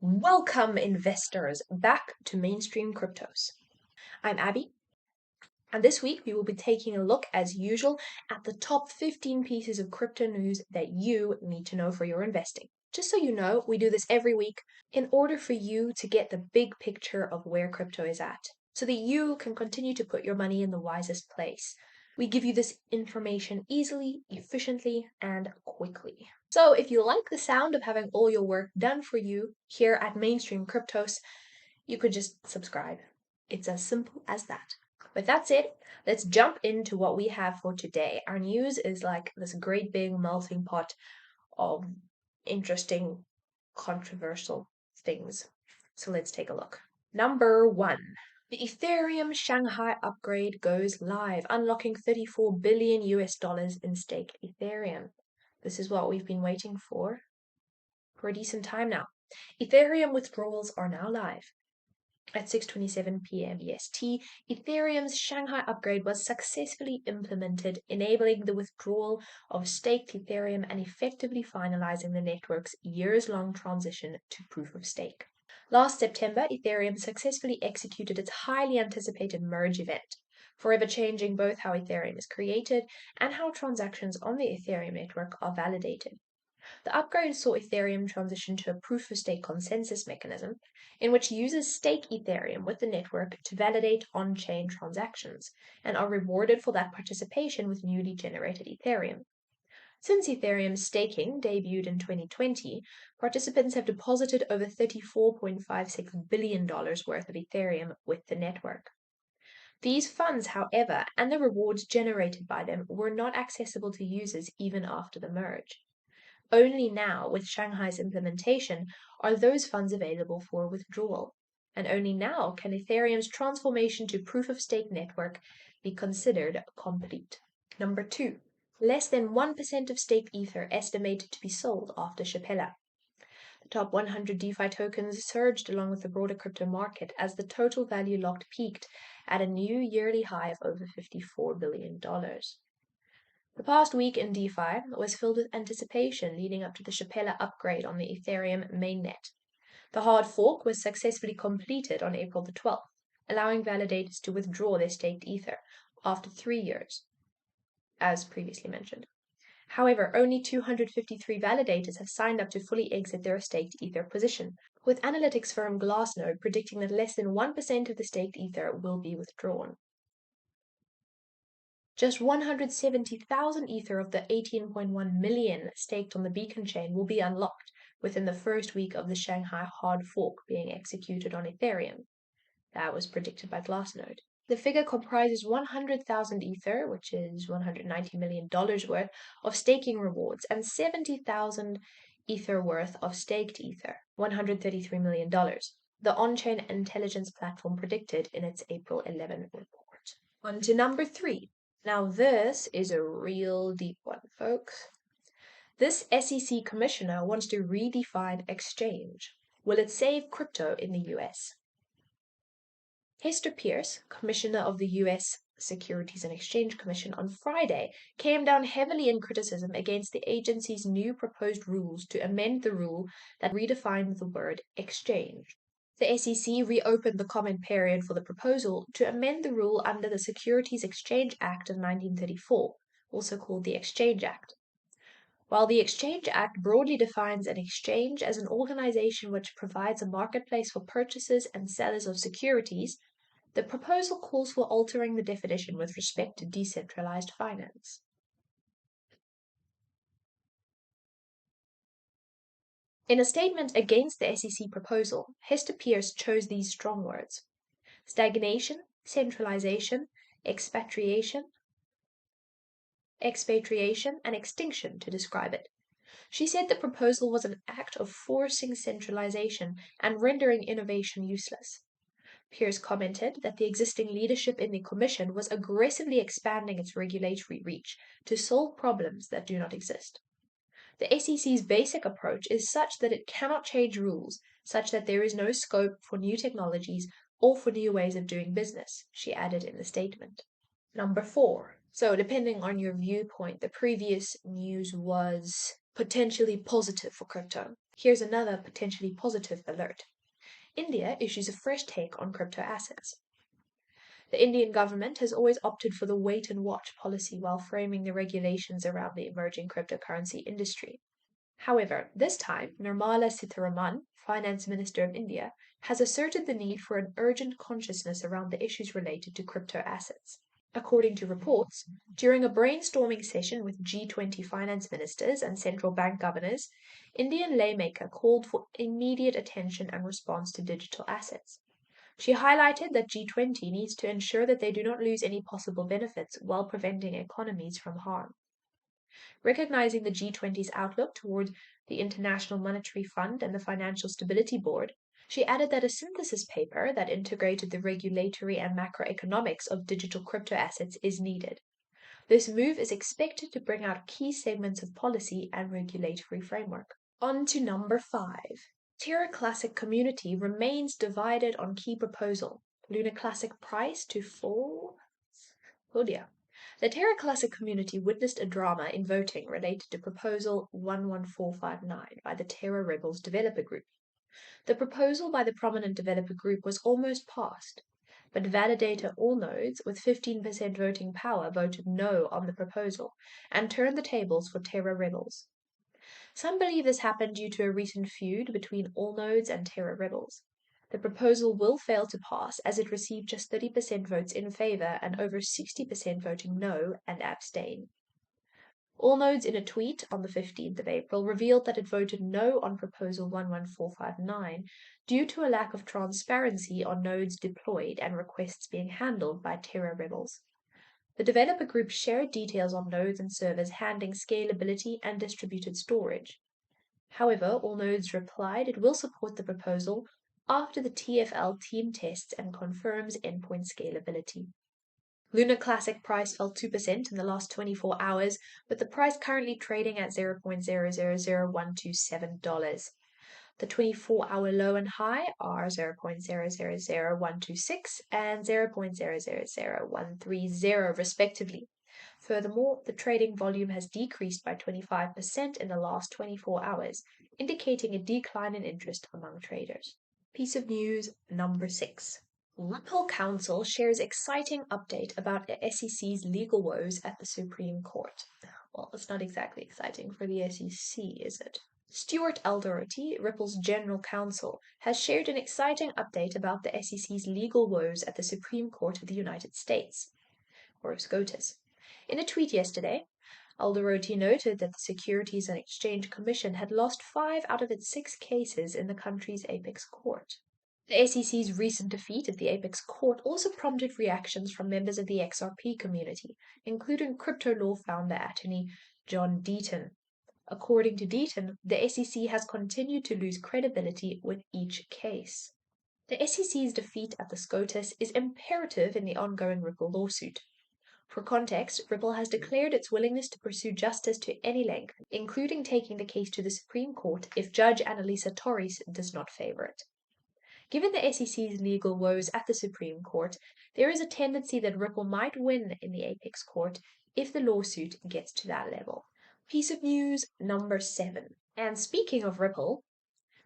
Welcome, investors, back to Mainstream Cryptos. I'm Abby, and this week we will be taking a look, as usual, at the top 15 pieces of crypto news that you need to know for your investing. Just so you know, we do this every week in order for you to get the big picture of where crypto is at, so that you can continue to put your money in the wisest place. We give you this information easily, efficiently, and quickly. So if you like the sound of having all your work done for you here at Mainstream Cryptos, you could just subscribe. It's as simple as that. But that's it. Let's jump into what we have for today. Our news is like this great big melting pot of interesting, controversial things. So let's take a look. Number 1. The Ethereum Shanghai upgrade goes live, unlocking 34 billion US dollars in staked Ethereum. This is what we've been waiting for a decent time now. Ethereum withdrawals are now live. At 6:27 p.m. EST, Ethereum's Shanghai upgrade was successfully implemented, enabling the withdrawal of staked Ethereum and effectively finalizing the network's years-long transition to proof of stake. Last September, Ethereum successfully executed its highly anticipated merge event, forever changing both how Ethereum is created and how transactions on the Ethereum network are validated. The upgrade saw Ethereum transition to a proof-of-stake consensus mechanism, in which users stake Ethereum with the network to validate on-chain transactions, and are rewarded for that participation with newly generated Ethereum. Since Ethereum's staking debuted in 2020, participants have deposited over $34.56 billion worth of Ethereum with the network. These funds, however, and the rewards generated by them were not accessible to users even after the merge. Only now, with Shanghai's implementation, are those funds available for withdrawal. And only now can Ethereum's transformation to proof-of-stake network be considered complete. Number 2. Less than 1% of staked Ether estimated to be sold after Shapella. The top 100 DeFi tokens surged along with the broader crypto market as the total value locked peaked at a new yearly high of over $54 billion. The past week in DeFi was filled with anticipation leading up to the Shapella upgrade on the Ethereum mainnet. The hard fork was successfully completed on April the 12th, allowing validators to withdraw their staked Ether after 3 years, as previously mentioned. However, only 253 validators have signed up to fully exit their staked Ether position, with analytics firm Glassnode predicting that less than 1% of the staked Ether will be withdrawn. Just 170,000 Ether of the 18.1 million staked on the Beacon chain will be unlocked within the first week of the Shanghai hard fork being executed on Ethereum. That was predicted by Glassnode. The figure comprises 100,000 Ether, which is $190 million worth, of staking rewards, and 70,000 Ether worth of staked Ether, $133 million, the on-chain intelligence platform predicted in its April 11 report. On to number 3. Now this is a real deep one, folks. This SEC commissioner wants to redefine exchange. Will it save crypto in the US? Hester Peirce, commissioner of the US Securities and Exchange Commission, on Friday came down heavily in criticism against the agency's new proposed rules to amend the rule that redefined the word exchange. The SEC reopened the comment period for the proposal to amend the rule under the Securities Exchange Act of 1934, also called the Exchange Act. While the Exchange Act broadly defines an exchange as an organization which provides a marketplace for purchasers and sellers of securities, the proposal calls for altering the definition with respect to decentralized finance. In a statement against the SEC proposal, Hester Peirce chose these strong words: stagnation, centralization, expatriation, and extinction to describe it. She said the proposal was an act of forcing centralization and rendering innovation useless. Peirce commented that the existing leadership in the Commission was aggressively expanding its regulatory reach to solve problems that do not exist. The SEC's basic approach is such that it cannot change rules, such that there is no scope for new technologies or for new ways of doing business, she added in the statement. Number 4. So, depending on your viewpoint, the previous news was potentially positive for crypto. Here's another potentially positive alert. India issues a fresh take on crypto assets. The Indian government has always opted for the wait and watch policy while framing the regulations around the emerging cryptocurrency industry. However, this time, Nirmala Sitharaman, Finance Minister of India, has asserted the need for an urgent consciousness around the issues related to crypto assets. According to reports, during a brainstorming session with G20 finance ministers and central bank governors, Indian lawmaker called for immediate attention and response to digital assets. She highlighted that G20 needs to ensure that they do not lose any possible benefits while preventing economies from harm. Recognizing the G20's outlook toward the International Monetary Fund and the Financial Stability Board, she added that a synthesis paper that integrated the regulatory and macroeconomics of digital crypto assets is needed. This move is expected to bring out key segments of policy and regulatory framework. On to number 5. Terra Classic community remains divided on key proposal. Luna Classic price to fall? Oh dear. The Terra Classic community witnessed a drama in voting related to Proposal 11459 by the Terra Rebels developer group. The proposal by the prominent developer group was almost passed, but validator Allnodes with 15% voting power voted no on the proposal and turned the tables for Terra Rebels. Some believe this happened due to a recent feud between Allnodes and Terra Rebels. The proposal will fail to pass as it received just 30% votes in favor and over 60% voting no and abstain. Allnodes in a tweet on the 15th of April revealed that it voted no on Proposal 11459 due to a lack of transparency on nodes deployed and requests being handled by Terra Rebels. The developer group shared details on nodes and servers handling scalability and distributed storage. However, Allnodes replied it will support the proposal after the TFL team tests and confirms endpoint scalability. Luna Classic price fell 2% in the last 24 hours, with the price currently trading at $0.000127. The 24-hour low and high are 0.000126 and 0.000130 respectively. Furthermore, the trading volume has decreased by 25% in the last 24 hours, indicating a decline in interest among traders. Piece of news number 6. Ripple Council shares exciting update about the SEC's legal woes at the Supreme Court. Well, it's not exactly exciting for the SEC, is it? Stuart Alderoty, Ripple's general counsel, has shared an exciting update about the SEC's legal woes at the Supreme Court of the United States, or SCOTUS. In a tweet yesterday, Alderoty noted that the Securities and Exchange Commission had lost 5 out of its 6 cases in the country's apex court. The SEC's recent defeat at the apex court also prompted reactions from members of the XRP community, including crypto law founder attorney John Deaton. According to Deaton, the SEC has continued to lose credibility with each case. The SEC's defeat at the SCOTUS is imperative in the ongoing Ripple lawsuit. For context, Ripple has declared its willingness to pursue justice to any length, including taking the case to the Supreme Court if Judge Annalisa Torres does not favor it. Given the SEC's legal woes at the Supreme Court, there is a tendency that Ripple might win in the apex court if the lawsuit gets to that level. Piece of news number 7. And speaking of Ripple,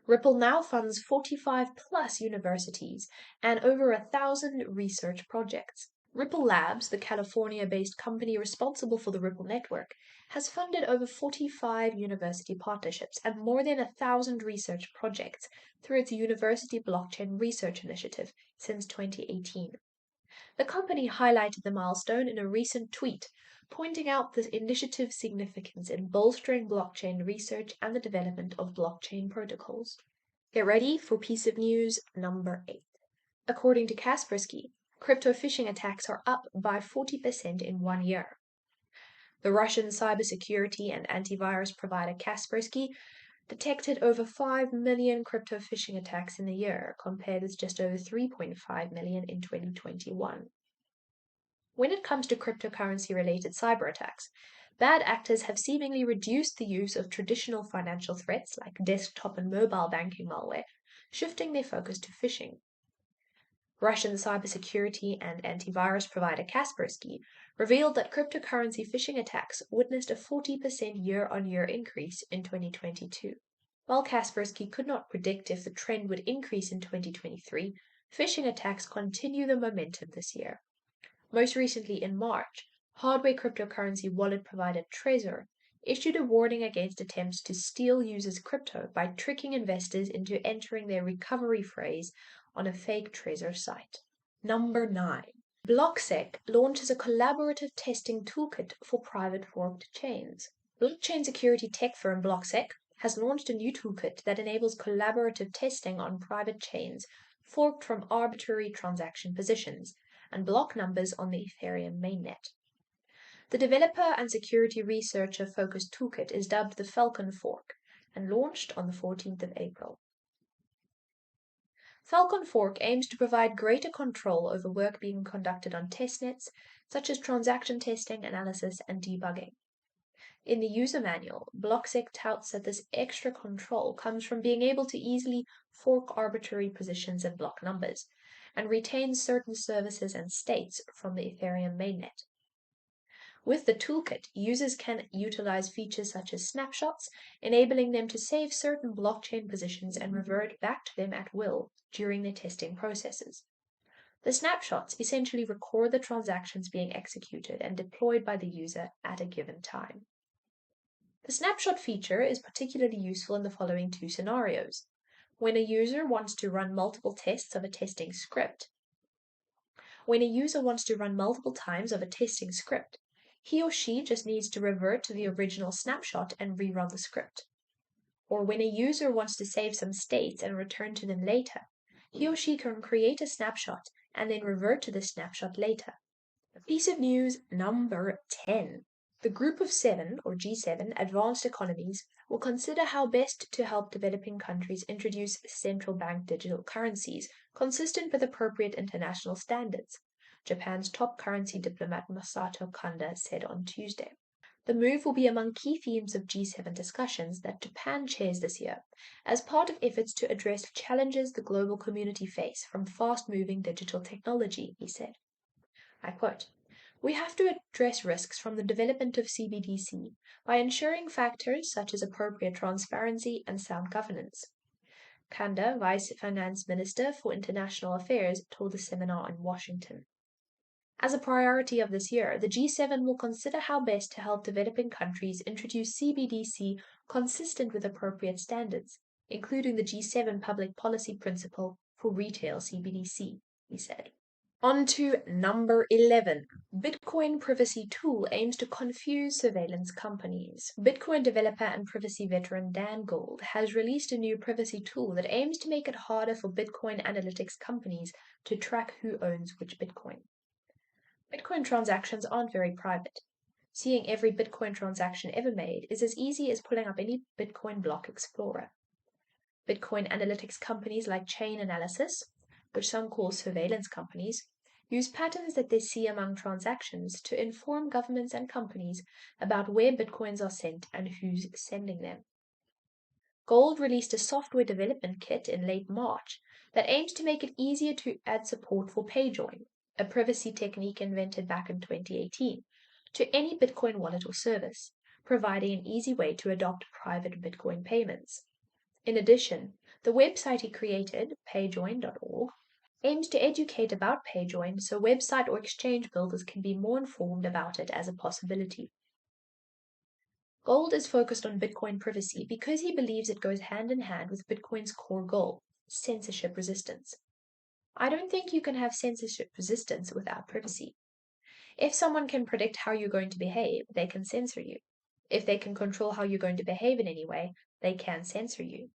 Ripple now funds 45 plus universities and over 1,000 research projects. Ripple Labs, the California-based company responsible for the Ripple network, has funded over 45 university partnerships and more than 1,000 research projects through its University Blockchain Research Initiative since 2018. The company highlighted the milestone in a recent tweet, pointing out the initiative's significance in bolstering blockchain research and the development of blockchain protocols. Get ready for piece of news number 8. According to Kaspersky, crypto phishing attacks are up by 40% in 1 year. The Russian cybersecurity and antivirus provider Kaspersky detected over 5 million crypto phishing attacks in a year, compared with just over 3.5 million in 2021. When it comes to cryptocurrency-related cyber attacks, bad actors have seemingly reduced the use of traditional financial threats like desktop and mobile banking malware, shifting their focus to phishing. Russian cybersecurity and antivirus provider Kaspersky revealed that cryptocurrency phishing attacks witnessed a 40% year-on-year increase in 2022. While Kaspersky could not predict if the trend would increase in 2023, phishing attacks continue the momentum this year. Most recently in March, hardware cryptocurrency wallet provider Trezor issued a warning against attempts to steal users' crypto by tricking investors into entering their recovery phrase on a fake Trezor site. Number 9. BlockSec launches a collaborative testing toolkit for private forked chains. Blockchain security tech firm BlockSec has launched a new toolkit that enables collaborative testing on private chains forked from arbitrary transaction positions and block numbers on the Ethereum mainnet. The developer and security researcher focused toolkit is dubbed the Falcon Fork and launched on the 14th of April. Falcon Fork aims to provide greater control over work being conducted on testnets, such as transaction testing, analysis, and debugging. In the user manual, BlockSec touts that this extra control comes from being able to easily fork arbitrary positions and block numbers, and retain certain services and states from the Ethereum mainnet. With the toolkit, users can utilize features such as snapshots, enabling them to save certain blockchain positions and revert back to them at will during their testing processes. The snapshots essentially record the transactions being executed and deployed by the user at a given time. The snapshot feature is particularly useful in the following two scenarios. When a user wants to run multiple tests of a testing script, he or she just needs to revert to the original snapshot and rerun the script. Or when a user wants to save some states and return to them later, he or she can create a snapshot and then revert to the snapshot later. Piece of news number 10. The Group of Seven, or G7, advanced economies will consider how best to help developing countries introduce central bank digital currencies consistent with appropriate international standards, Japan's top currency diplomat Masato Kanda said on Tuesday. The move will be among key themes of G7 discussions that Japan chairs this year, as part of efforts to address challenges the global community face from fast-moving digital technology, he said. I quote, "We have to address risks from the development of CBDC by ensuring factors such as appropriate transparency and sound governance." Kanda, Vice Finance Minister for International Affairs, told the seminar in Washington. As a priority of this year, the G7 will consider how best to help developing countries introduce CBDC consistent with appropriate standards, including the G7 public policy principle for retail CBDC, he said. On to number 11. Bitcoin privacy tool aims to confuse surveillance companies. Bitcoin developer and privacy veteran Dan Gold has released a new privacy tool that aims to make it harder for Bitcoin analytics companies to track who owns which Bitcoin. Bitcoin transactions aren't very private. Seeing every Bitcoin transaction ever made is as easy as pulling up any Bitcoin block explorer. Bitcoin analytics companies like Chain Analysis, which some call surveillance companies, use patterns that they see among transactions to inform governments and companies about where Bitcoins are sent and who's sending them. Gold released a software development kit in late March that aims to make it easier to add support for PayJoin, a privacy technique invented back in 2018, to any Bitcoin wallet or service, providing an easy way to adopt private Bitcoin payments. In addition, the website he created, payjoin.org, aims to educate about PayJoin so website or exchange builders can be more informed about it as a possibility. Gold is focused on Bitcoin privacy because he believes it goes hand in hand with Bitcoin's core goal, censorship resistance. I don't think you can have censorship resistance without privacy. If someone can predict how you're going to behave, they can censor you. If they can control how you're going to behave in any way, they can censor you.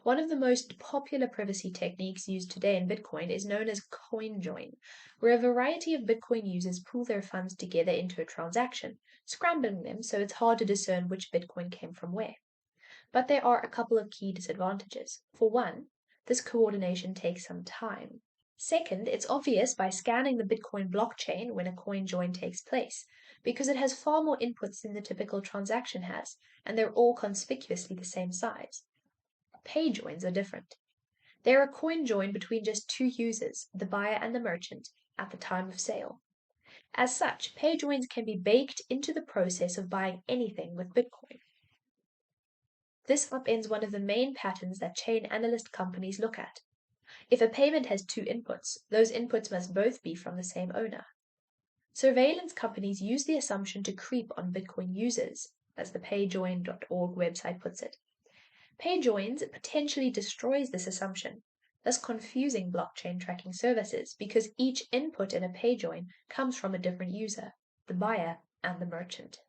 One of the most popular privacy techniques used today in Bitcoin is known as CoinJoin, where a variety of Bitcoin users pool their funds together into a transaction, scrambling them so it's hard to discern which Bitcoin came from where. But there are a couple of key disadvantages. For one, this coordination takes some time. Second, it's obvious by scanning the Bitcoin blockchain when a coin join takes place, because it has far more inputs than the typical transaction has, and they're all conspicuously the same size. Pay joins are different. They're a coin join between just two users, the buyer and the merchant, at the time of sale. As such, pay joins can be baked into the process of buying anything with Bitcoin. This upends one of the main patterns that chain analyst companies look at. If a payment has two inputs, those inputs must both be from the same owner. Surveillance companies use the assumption to creep on Bitcoin users, as the payjoin.org website puts it. Payjoins potentially destroys this assumption, thus confusing blockchain tracking services because each input in a payjoin comes from a different user, the buyer and the merchant.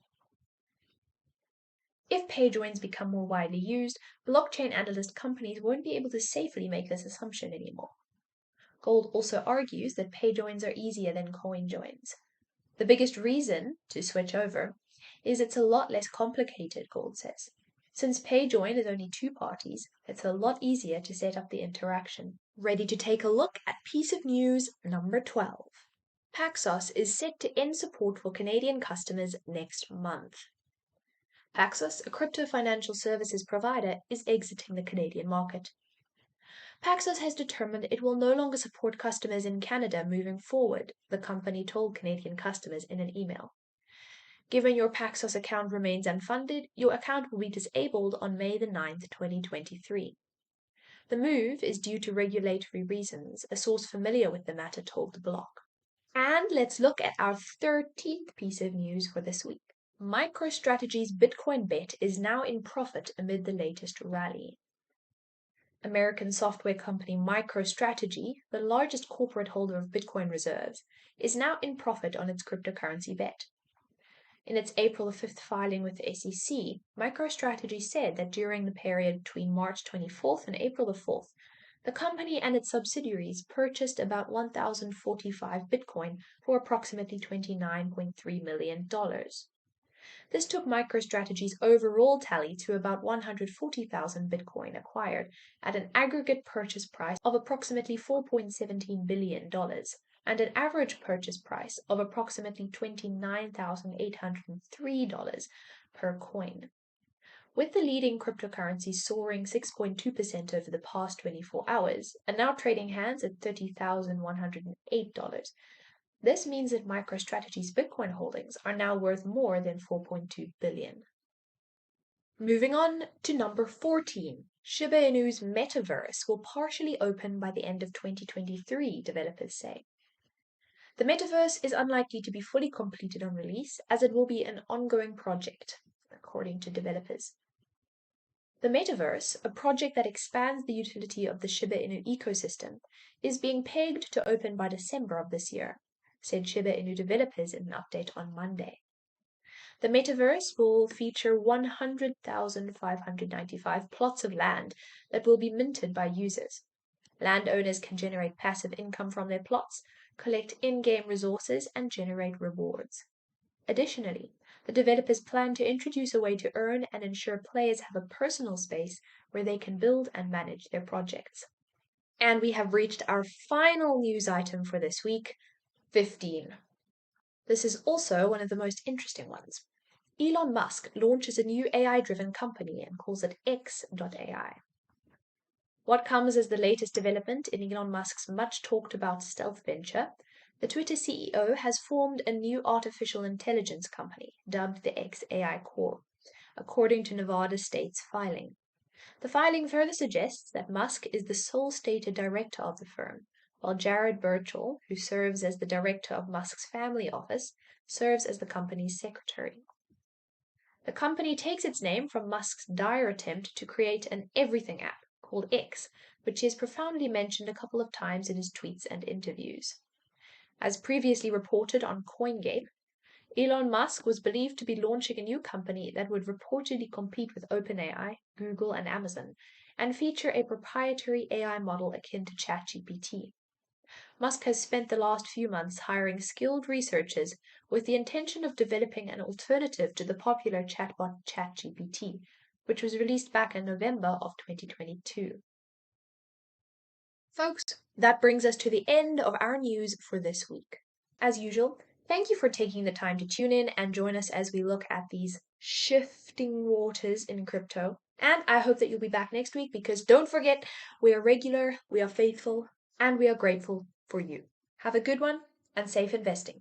If payjoins become more widely used, blockchain analyst companies won't be able to safely make this assumption anymore. Gold also argues that payjoins are easier than coin joins. The biggest reason to switch over is it's a lot less complicated, Gold says. Since payjoin is only two parties, it's a lot easier to set up the interaction. Ready to take a look at piece of news number 12. Paxos is set to end support for Canadian customers next month. Paxos, a crypto financial services provider, is exiting the Canadian market. Paxos has determined it will no longer support customers in Canada moving forward, the company told Canadian customers in an email. Given your Paxos account remains unfunded, your account will be disabled on May the 9th, 2023. The move is due to regulatory reasons, a source familiar with the matter told the blog. And let's look at our 13th piece of news for this week. MicroStrategy's Bitcoin bet is now in profit amid the latest rally. American software company MicroStrategy, the largest corporate holder of Bitcoin reserves, is now in profit on its cryptocurrency bet. In its April 5th filing with the SEC, MicroStrategy said that during the period between March 24th and April 4th, the company and its subsidiaries purchased about 1,045 Bitcoin for approximately $29.3 million. This took MicroStrategy's overall tally to about 140,000 Bitcoin acquired at an aggregate purchase price of approximately $4.17 billion and an average purchase price of approximately $29,803 per coin. With the leading cryptocurrency soaring 6.2% over the past 24 hours and now trading hands at $30,108, this means that MicroStrategy's Bitcoin holdings are now worth more than $4.2 billion. Moving on to number 14. Shiba Inu's metaverse will partially open by the end of 2023, developers say. The metaverse is unlikely to be fully completed on release, as it will be an ongoing project, according to developers. The metaverse, a project that expands the utility of the Shiba Inu ecosystem, is being pegged to open by December of this year, said Shiba Inu developers in an update on Monday. The metaverse will feature 100,595 plots of land that will be minted by users. Landowners can generate passive income from their plots, collect in-game resources, and generate rewards. Additionally, the developers plan to introduce a way to earn and ensure players have a personal space where they can build and manage their projects. And we have reached our final news item for this week, 15. This is also one of the most interesting ones. Elon Musk launches a new AI-driven company and calls it X.ai. What comes as the latest development in Elon Musk's much-talked-about stealth venture, the Twitter CEO has formed a new artificial intelligence company dubbed the XAI Corp, according to Nevada State's filing. The filing further suggests that Musk is the sole stated director of the firm, while Jared Birchall, who serves as the director of Musk's family office, serves as the company's secretary. The company takes its name from Musk's dire attempt to create an everything app called X, which he has profoundly mentioned a couple of times in his tweets and interviews. As previously reported on CoinGate, Elon Musk was believed to be launching a new company that would reportedly compete with OpenAI, Google, and Amazon, and feature a proprietary AI model akin to ChatGPT. Musk has spent the last few months hiring skilled researchers with the intention of developing an alternative to the popular chatbot ChatGPT, which was released back in November of 2022. Folks, that brings us to the end of our news for this week. As usual, thank you for taking the time to tune in and join us as we look at these shifting waters in crypto. And I hope that you'll be back next week because don't forget, we are regular, we are faithful, and we are grateful for you. Have a good one and safe investing.